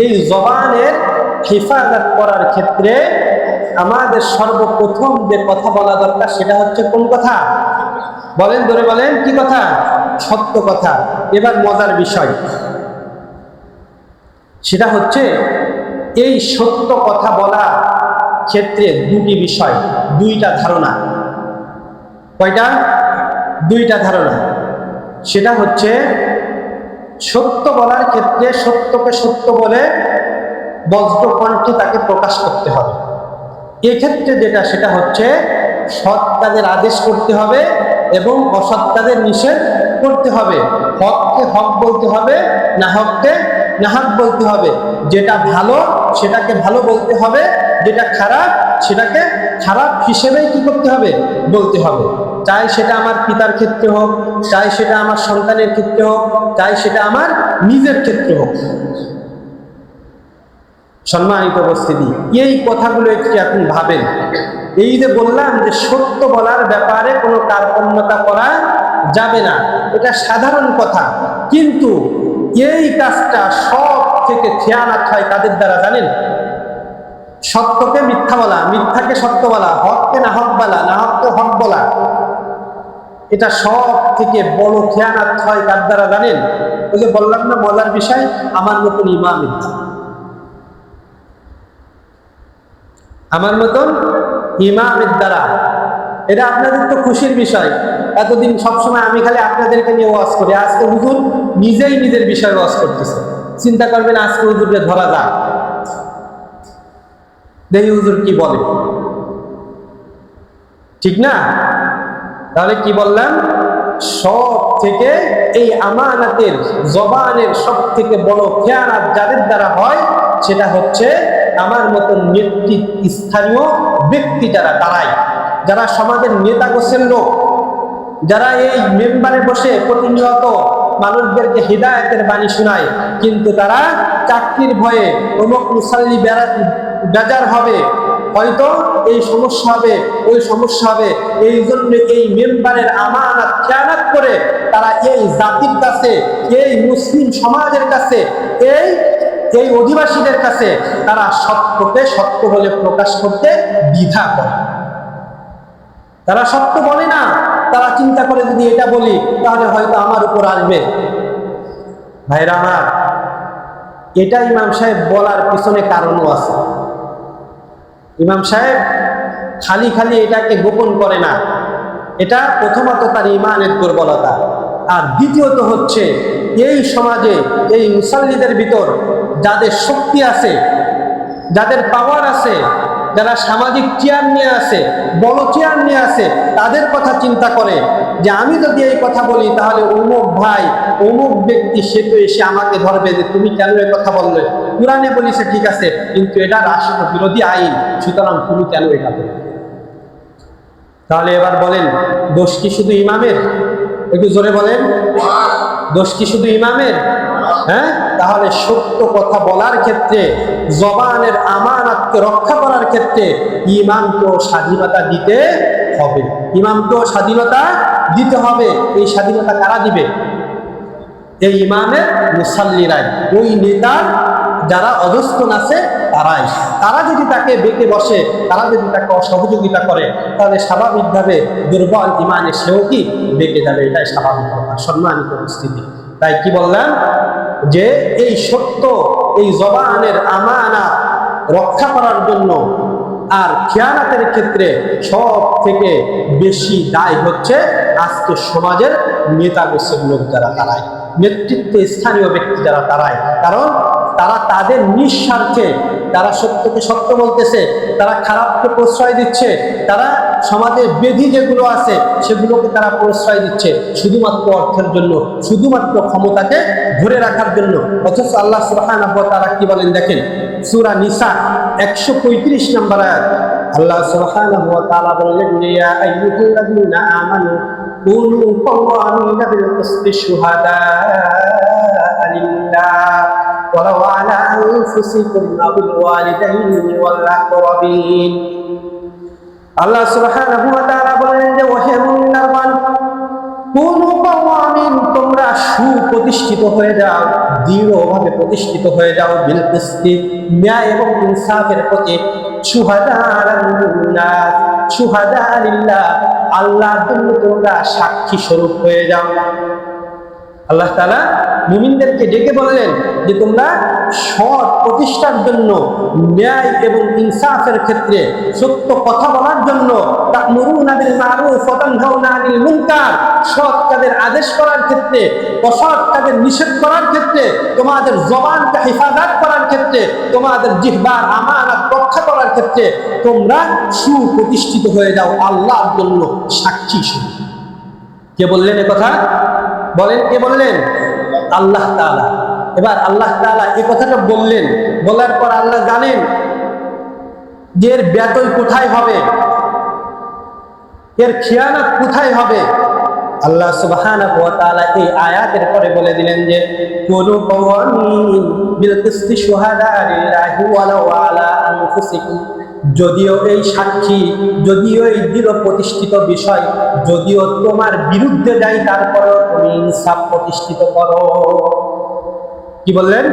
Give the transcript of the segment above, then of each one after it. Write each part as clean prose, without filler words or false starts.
এই জবানের হেফাজত করার ক্ষেত্রে আমাদের সর্বপ্রথম যে কথা বলা দরকার সেটা হচ্ছে কোন কথা? বলেন, ধরে বলেন, কি কথা? সত্য কথা। এবার মজার বিষয় সেটা হচ্ছে এই সত্য কথা বলা ক্ষেত্রে দুটি বিষয়, দুইটা ধারণা। কয়টা? দুইটা ধারণা। সেটা হচ্ছে সত্য বলার ক্ষেত্রে সত্যকে সত্য বলে বজ্রকণ্ঠে তাকে প্রকাশ করতে হবে। এক্ষেত্রে যেটা সেটা হচ্ছে সৎ কাজের আদেশ করতে হবে এবং অসৎ কাজের নিষেধ করতে হবে। হককে হক বলতে হবে, না হককে না হক বলতে হবে। যেটা ভালো সেটাকে ভালো বলতে হবে, যেটা খারাপ সেটাকে খারাপ হিসেবেই কি করতে হবে? বলতে হবে। চাই সেটা আমার পিতার ক্ষেত্রে হোক, চাই সেটা আমার সন্তানের ক্ষেত্রে হোক, চাই সেটা আমার নিজের ক্ষেত্রে হোক। সম্মানিত উপস্থিতি, এই কথাগুলো একটু এখন ভাবেন। এই যে বললাম যে সত্য বলার ব্যাপারে কোনো কার্পণ্যতা করা যাবে না, এটা সাধারণ কথা, কিন্তু এই কাজটা সব থেকে খেয়ানত হয় কাদের দ্বারা জানেন? সত্যকে মিথ্যা বলা, মিথ্যাকে সত্য বলা, হককে না হক বলা, না হককে হক বলা, এটা সব থেকে বড় খেয়ানত হয় কার দ্বারা জানেন? ওই যে বললাম না মজার বিষয়, আমার মতন ইমামের দ্বারা। আমার মতন ইমামের দ্বারা। এটা আপনাদের তো খুশির বিষয়। এতদিন সবসময় আমি খালি আপনাদেরকে নিয়ে ওয়াজ করি, আজকে হুজুর নিজেই নিজের বিষয়ে ওয়াজ করতেছে। চিন্তা করবেন আজকে হুজুরকে ধরা যাক, দেখি হুজুর কি বলে, ঠিক না? তাহলে কি বললাম? সব থেকে এই আমানাতের জবানের সব থেকে বড় খেয়ানত যাদের দ্বারা হয় সেটা হচ্ছে আমার মতন নেতৃত্ব স্থানীয় ব্যক্তি যারা, তারাই, যারা সমাজের নেতা গোছের লোক, যারা এই মেম্বারে বসে প্রতিনিয়ত মানুষদেরকে হিদায়াতের বাণী শোনায়, কিন্তু তারা চাকরির ভয়ে অমুক মুসাল্লি বেজার হবে, হয়তো এই সমস্যা হবে, ওই সমস্যা হবে, এই জন্য এই মেম্বারের আমানত খেয়ানত করে তারা এই জাতির কাছে, এই মুসলিম সমাজের কাছে, এই অধিবাসীদের কাছে তারা সত্যকে সত্য বলে প্রকাশ করতে দ্বিধা করে। তারা সত্য বলে না, তারা চিন্তা করে যদি এটা বলি তাহলে হয়তো আমার উপর আসবে। ভাইরা আমার, এটা ইমাম সাহেব বলার পিছনে কারণও আছে। ইমাম সাহেব খালি খালি এটাকে গোপন করে না। এটা প্রথমত তার ইমানের দুর্বলতা, আর দ্বিতীয়ত হচ্ছে এই সমাজে এই মুসাল্লিদের ভিতর যাদের শক্তি আছে, যাদের পাওয়ার আছে, যারা সামাজিক চেয়ার নিয়ে আছে, বড় চেয়ার নিয়ে আছে, তাদের কথা চিন্তা করে যে আমি যদি এই কথা বলি তাহলে অমুক ভাই, অমুক ব্যক্তি সে তো এসে আমাকে ধরবে যে তুমি কেন এই কথা বললে, কোরআনে বলিছে ঠিক আছে, কিন্তু এটা রাষ্ট্র বিরোধী আইন, সুতরাং তুমি কেন এটা বললে? তাহলে এবার বলেন, দোষ কি শুধু ইমামের? একটু জোরে বলেন, দোষ কি শুধু ইমামের? হ্যাঁ, তাহলে সত্য কথা বলার ক্ষেত্রে, জবানের আমানতকে রক্ষা করার ক্ষেত্রে ইমামকেও স্বাধীনতা দিতে হবে। ইমামকেও স্বাধীনতা দিতে হবে। এই স্বাধীনতা কারা দিবে? এই ইমামের মুসাল্লিরাই, ওই নেতার যারা অধস্তন আছে তারাই। তারা যদি তাকে বেঁকে বসে, তারা যদি তাকে অসহযোগিতা করে, তাহলে স্বাভাবিকভাবে দুর্বল ইমানে সেও কি বেঁকে যাবে, এটাই স্বাভাবিক কথা। সম্মানিত উপস্থিতি, তাই কি বললাম যে এই সত্য, এই জবানের আমানাত রক্ষা করার জন্য আর খেয়ানাতের ক্ষেত্রে সব থেকে বেশি দায় হচ্ছে আজকে সমাজের নেতা গোছের লোক যারা, তারাই, নেতৃত্ব স্থানীয় ব্যক্তি যারা, তারাই। কারণ তারা তাদের নিঃস্বার্থে, তারা সত্যকে সত্য বলতেছে, তারা খারাপকে প্রশ্রয় দিচ্ছে, তারা সমাজের বেধি যেগুলো আছে সেগুলোকে তারা প্রশ্রয় দিচ্ছে শুধুমাত্র অর্থের জন্য, শুধুমাত্র ক্ষমতাকে ধরে রাখার জন্য। অথচ আল্লাহ সুবহানাহু ওয়া তাআলা কি বলেন দেখেন, সূরা নিসা 135 নম্বর আয়াত, আল্লাহ সুবহানাহু ওয়া তাআলা বলেন, ইয়া আইয়ুহাল্লাযীনা আমানু কুনু কাওয়ামিনা বিল কিসতি শুহাদা লিল্লাহ ওয়ালাউ আলা আনফুসিকুম আও বিল ওয়ালিদাইনি ওয়াল আকরাবিন। আল্লাহ সুবহানাহু ওয়া তাআলা বলেন যে ওহে মুমিনগণ, কুনু কাওয়ামিন, তোমরা সুপ্রতিষ্ঠিত হয়ে যাও, দৃঢ়ভাবে প্রতিষ্ঠিত হয়ে যাও, বিল কিসতি, ন্যায় এবং ইনসাফের প্রতি, শুহাদা লিল্লাহ, শুহাদা লিল্লাহ, আল্লাহর জন্য তোমরা সাক্ষী স্বরূপ হয়ে যাও। আল্লাহ তাআলা মুমিনদেরকে ডেকে বললেন যে তোমরা সৎ প্রতিষ্ঠার জন্য, ন্যায় এবং ইনসাফের ক্ষেত্রে, সত্য কথা বলার জন্য, তা'মুরুনা বিল মা'রুফ ওয়া তানহাউনা আনিল মুনকার, সৎ কাজের আদেশ করার ক্ষেত্রে, অসৎ কাজের নিষেধ করার ক্ষেত্রে, তোমাদের জবানকে হেফাজত করার ক্ষেত্রে, তোমাদের জিহ্বার আমানত রক্ষা করার ক্ষেত্রে তোমরা সুপ্রতিষ্ঠিত হয়ে যাও আল্লাহর জন্য সাক্ষী স্বরূপ। কে বললেন এ কথা? বলেন, কে বললেন? আল্লাহ তাআলা। এবার আল্লাহ তাআলা এই কথাটা বললেন, বলার পর আল্লাহ জানেন যে এর ব্যতয় কোথায় হবে, এর খিয়ানত কোথায় হবে। আল্লাহ সুবহানাহু ওয়া তাআলা এই আয়াতের পরে বলে দিলেন যে কুনু কওয়ামিন বিল কিসতি শুহাদা লিল্লাহি ওয়ালাউ আলা আনফুসিকুম, যদিও এই সাক্ষী, যদিও এই দৃঢ় প্রতিষ্ঠিত বিষয়, যদিও তোমার বিরুদ্ধে যায়, তারপরেও তুমি ইনসাফ প্রতিষ্ঠিত করো। কি বললেন?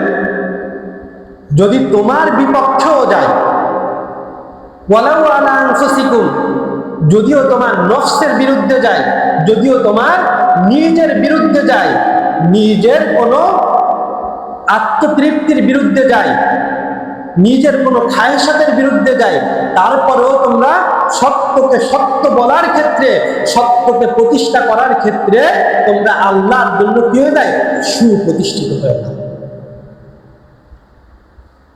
যদি তোমার বিপক্ষেও যায়, ওয়ালাউ আলা আনফুসিকুম, যদিও তোমার নফসের বিরুদ্ধে যায়, যদিও তোমার নিজের বিরুদ্ধে যায়, নিজের কোনো আত্মতৃপ্তির বিরুদ্ধে যায়, নিজের কোনো খায়সাতের বিরুদ্ধে যায়, তারপরেও তোমরা সত্যকে সত্য বলার ক্ষেত্রে, সত্যকে প্রতিষ্ঠা করার ক্ষেত্রে তোমরা আল্লাহর জন্য কি হয়ে যায়? সুপ্রতিষ্ঠিত হয়ে যায়।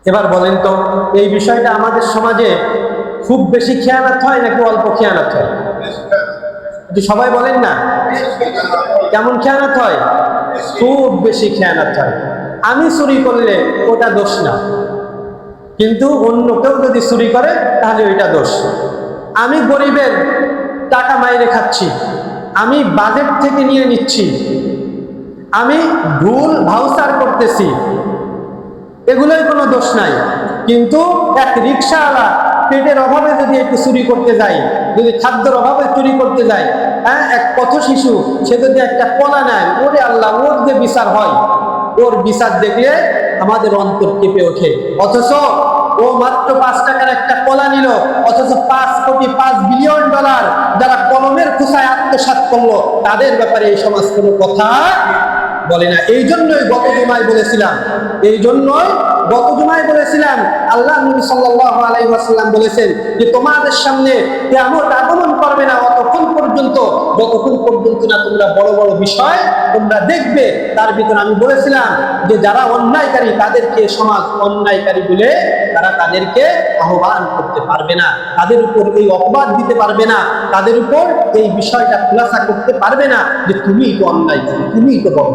এবার বলেন তো, এই বিষয়টা আমাদের সমাজে খুব বেশি খেয়ানত হয় নাকি অল্প খেয়ানত হয়? সবাই বলেন না, কেমন খেয়ানত হয়? খুব বেশি খেয়ানত হয়। আমি চুরি করলে ওটা দোষ না, কিন্তু অন্য কেউ যদি চুরি করে তাহলে ওইটা দোষ। আমি গরিবের টাকা মাইরে খাচ্ছি, আমি বাজেট থেকে নিয়ে নিচ্ছি, আমি ভুল ভাউচার করতেছি, এগুলোই কোনো দোষ নাই। কিন্তু এক রিক্সাওয়ালা পেটের অভাবে যদি একটু চুরি করতে যায়, যদি খাদ্যের অভাবে চুরি করতে যায়, হ্যাঁ, এক পথ শিশু সে যদি একটা কলা নেয়, ওরে আল্লাহ, ওর যে বিচার হয়, ওর বিচার দেখলে আমাদের অন্তর কেঁপে ওঠে। অথচ ও মাত্র 5 টাকার একটা কলা নিল, অথচ 5 কোটি 5 বিলিয়ন ডলার যারা কলমের খোসায় আত্মসাৎ করলো, তাদের ব্যাপারে এই সমাজ কোনো কথা বলে না। এই জন্যই গত জুমায় বলেছিলাম, আল্লাহ নবী সাল্লাল্লাহু আলাইহি ওয়াসাল্লাম বলেছেন যে তোমাদের সামনে কিয়ামত আগমন করবে না যতক্ষণ পর্যন্ত না তোমরা বড় বড় বিষয় তোমরা দেখবে। তার ভিতরে আমি বলেছিলাম যে যারা অন্যায়কারী, তাদেরকে সমাজ অন্যায়কারী বলে তাদেরকে আহ্বান করতে পারবে না, তাদের উপর এই অপবাদ দিতে পারবে না, তাদের উপর এই বিষয়টা খুলাসা করতে পারবে না যে তুমিই তো অন্যায়কারী, তুমিই তো বড়।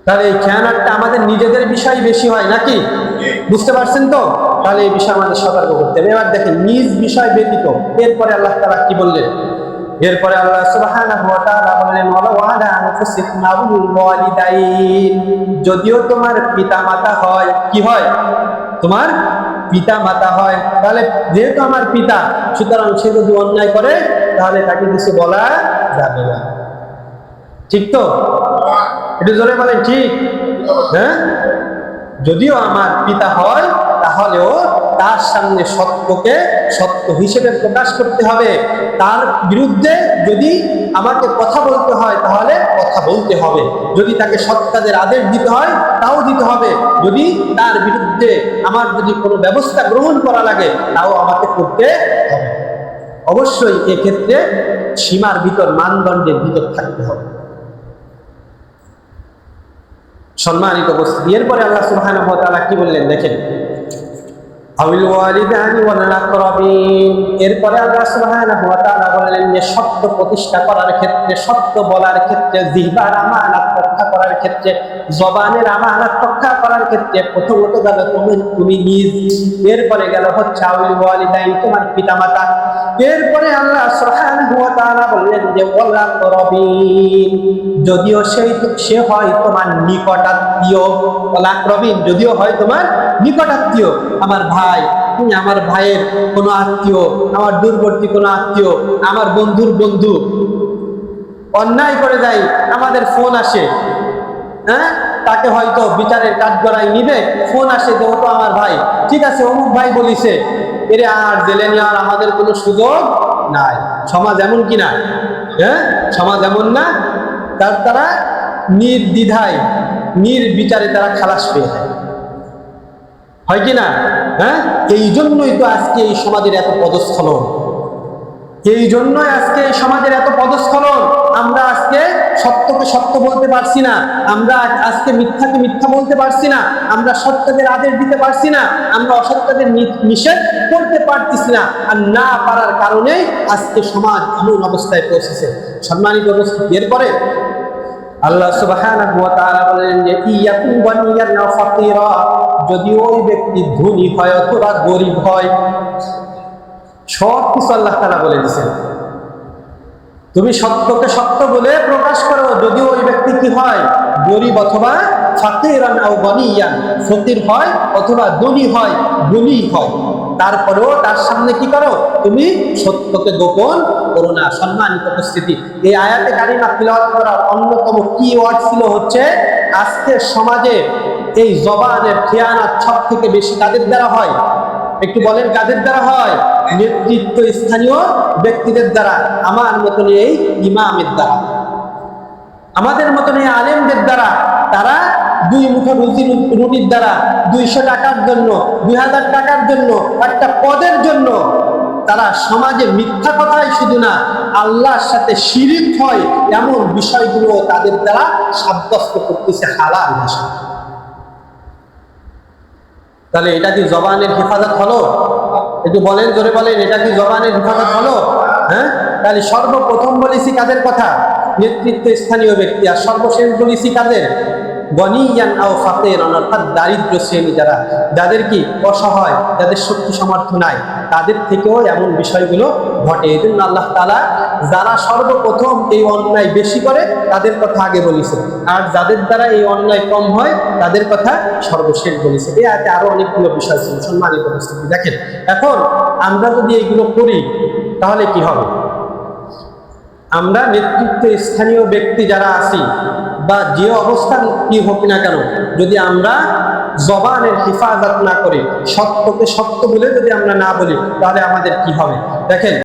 তাহলে এই খেয়ানতটা আমাদের নিজেদের বিষয় বেশি হয় নাকি? বুঝতে পারছেন তো? তাহলে এই বিষয় আমাদের সতর্ক করতে হবে। এবার দেখেন নিজ বিষয় ব্যতীত এরপরে আল্লাহ তাআলা কি বললেন? এরপরে আল্লাহ সুবহানাহু ওয়া তাআলা বললেন ওয়ালা আনফুসিকুম আউল ওয়ালিদাইন, যদিও তোমার পিতামাতা হয়, কি হয়? তোমার পিতামাতা হয়। তাহলে যেহেতু আমার পিতা, সুতরাং সে যদি অন্যায় করে তাহলে তাকে কিছু বলা যাবে না। ঠিক তো? একটু জোরে বলেন ঠিক? হ্যাঁ, যদিও আমার পিতা হয় তাহলেও তার সামনে সত্যকে সত্য হিসেবে প্রকাশ করতে হবে। তার বিরুদ্ধে যদি আমাকে কথা বলতে হয় তাহলে কথা বলতে হবে, যদি তাকে সৎ কাজের আদেশ দিতে হয় তাও দিতে হবে, যদি তার বিরুদ্ধে আমার যদি কোনো ব্যবস্থা গ্রহণ করা লাগে তাও আমাকে করতে হবে। অবশ্যই এক্ষেত্রে সীমার ভিতর, মানদণ্ডের ভিতর থাকতে হবে। সম্মানিত উপস্থিতি, এরপরে আল্লাহ সুবহানাহু ওয়া তাআলা কি বললেন দেখেন, আউল ওয়ালিদানি ওয়াল আকরাবিন। এরপরে আল্লাহ সুবহানাহু ওয়া তাআলা বললেন যে সত্য প্রতিষ্ঠা করার ক্ষেত্রে, সত্য বলার ক্ষেত্রে, জিহ্বার আমানত রক্ষা করার ক্ষেত্রে, জবানের আমানত রক্ষা করার ক্ষেত্রে প্রথমত গেল তুমি নিজ, এরপরে গেল হচ্ছে আউল ওয়ালিদাইন, তোমার পিতামাতা। এরপরে আল্লাহ সুবহানাহু ওয়া তাআলা বললেন যে ওয়াল আকরাবিন, যদিও সে হয় তোমার নিকটাত্মীয়। ওয়াল আকরাবিন, যদিও হয় তোমার নিকটাত্মীয়, আমার ভাই, আমার ভাইয়ের কোনো আত্মীয়, আমার দূরবর্তী কোনো আত্মীয়, আমার বন্ধুর বন্ধু, অন্যায় করে যাই, আমাদের ফোন আসে, হ্যাঁ, তাকে হয়তো বিচারের কাঠগড়ায় নিবে, ফোন আসে যে ও তো আমার ভাই, ঠিক আছে অমুক ভাই বলিছে, এরে আর জেলে নেওয়ার আমাদের কোনো সুযোগ নাই। সমাজ এমন কিনা? হ্যাঁ, সমাজ এমন না? তারা নির্দ্বিধায় নির্বিচারে তারা খালাস পেয়ে যায়, হয় কিনা? হ্যাঁ, এই জন্যই তো আজকে এই সমাজের এত পদস্খলন, এই জন্যই আজকে এই সমাজের এত পদস্খলন। আমরা আজকে সত্যকে সত্য বলতে পারছি না, আমরা আজকে মিথ্যাকে মিথ্যা বলতে পারছি না, আমরা সত্যদের আদেশ দিতে পারছি না, আমরা অসত্যদের নিষেধ করতে পারতেছি না। আর না পারার কারণে আজকে সমাজ এমন অবস্থায় পৌঁছেছে। সম্মানিত উপস্থিতি, এরপরে আল্লাহ সুবহানাহু ওয়া তাআলা বলেন যে ইয়াকুন গানিয়ান আও ফাকিরা, যদি ওই ব্যক্তি ধনী হয় অথবা গরিব হয়, সব কিছু আল্লাহ তাআলা বলে দিয়েছেন। তুমি সত্যকে সত্য বলে প্রকাশ করো, যদি ওই ব্যক্তি কি হয়, গরিব অথবা ফাকিরান আও গানিয়ান, ফকির হয় অথবা ধনী হয়, গুণী হয়, তারপরেও তার সামনে কি করো, তুমি সত্যকে গোপন করো না। সম্মানিত উপস্থিতি, এই আয়াতে কারিমা তিলাওয়াত করার অন্যতম কি ওয়ার্ড ছিল হচ্ছে, আজকে সমাজে এই জবানের খেয়ানত সব থেকে বেশি কাদের দ্বারা হয়? একটু বলেন, কাদের দ্বারা হয়? নেতৃত্ব স্থানীয় ব্যক্তিদের দ্বারা, আমার মতন এই ইমামের দ্বারা, আমাদের মতন এই আলেমদের দ্বারা। তারা দুই মুঠো রুটির দ্বারা 200 টাকার জন্য, 2000 টাকার জন্য, একটা পদের জন্য তারা সমাজে মিথ্যা কথাই শুধু না, আল্লাহর সাথে শিরিক হয় এমন বিষয়গুলো তাদের দ্বারা সাব্যস্ত করতেছে হালাল ভাষা। তাহলে এটা কি জবানের হেফাজত হলো? একটু বলেন, জোরে বলেন, এটা কি জবানের হেফাজত হলো? হ্যাঁ, তাহলে সর্বপ্রথম বলেছি কাদের কথা? নেতৃত্ব স্থানীয় ব্যক্তি। আর সর্বশেষ বলেছি কাদের? গনিয়ান আও ফাকিরান, অর্থাৎ দারিদ্র শ্রেণী যারা, যাদের কি অসহায়, যাদের শক্তি সামর্থ্য নাই, তাদের থেকেও এমন বিষয়গুলো ঘটে। এই জন্য আল্লাহ তাআলা যারা সর্বপ্রথম এই অন্যায় বেশি করে তাদের কথা আগে বলেছে, আর যাদের দ্বারা এই অন্যায় কম হয় তাদের কথা সর্বশেষ বলেছে। এই আয়াতে আরো অনেকগুলো বিষয় ছিল। সম্মানিত উপস্থিতি, দেখেন এখন আমরা যদি এইগুলো করি তাহলে কি হবে? আমরা নেতৃত্ব স্থানীয় ব্যক্তি যারা আছি বা যে অবস্থান কি হোক না কেন, যদি আমরা জবানের হেফাজত না করি, সত্যকে সত্য বলে যদি আমরা না বলি, তাহলে আমাদের কি হবে? দেখেন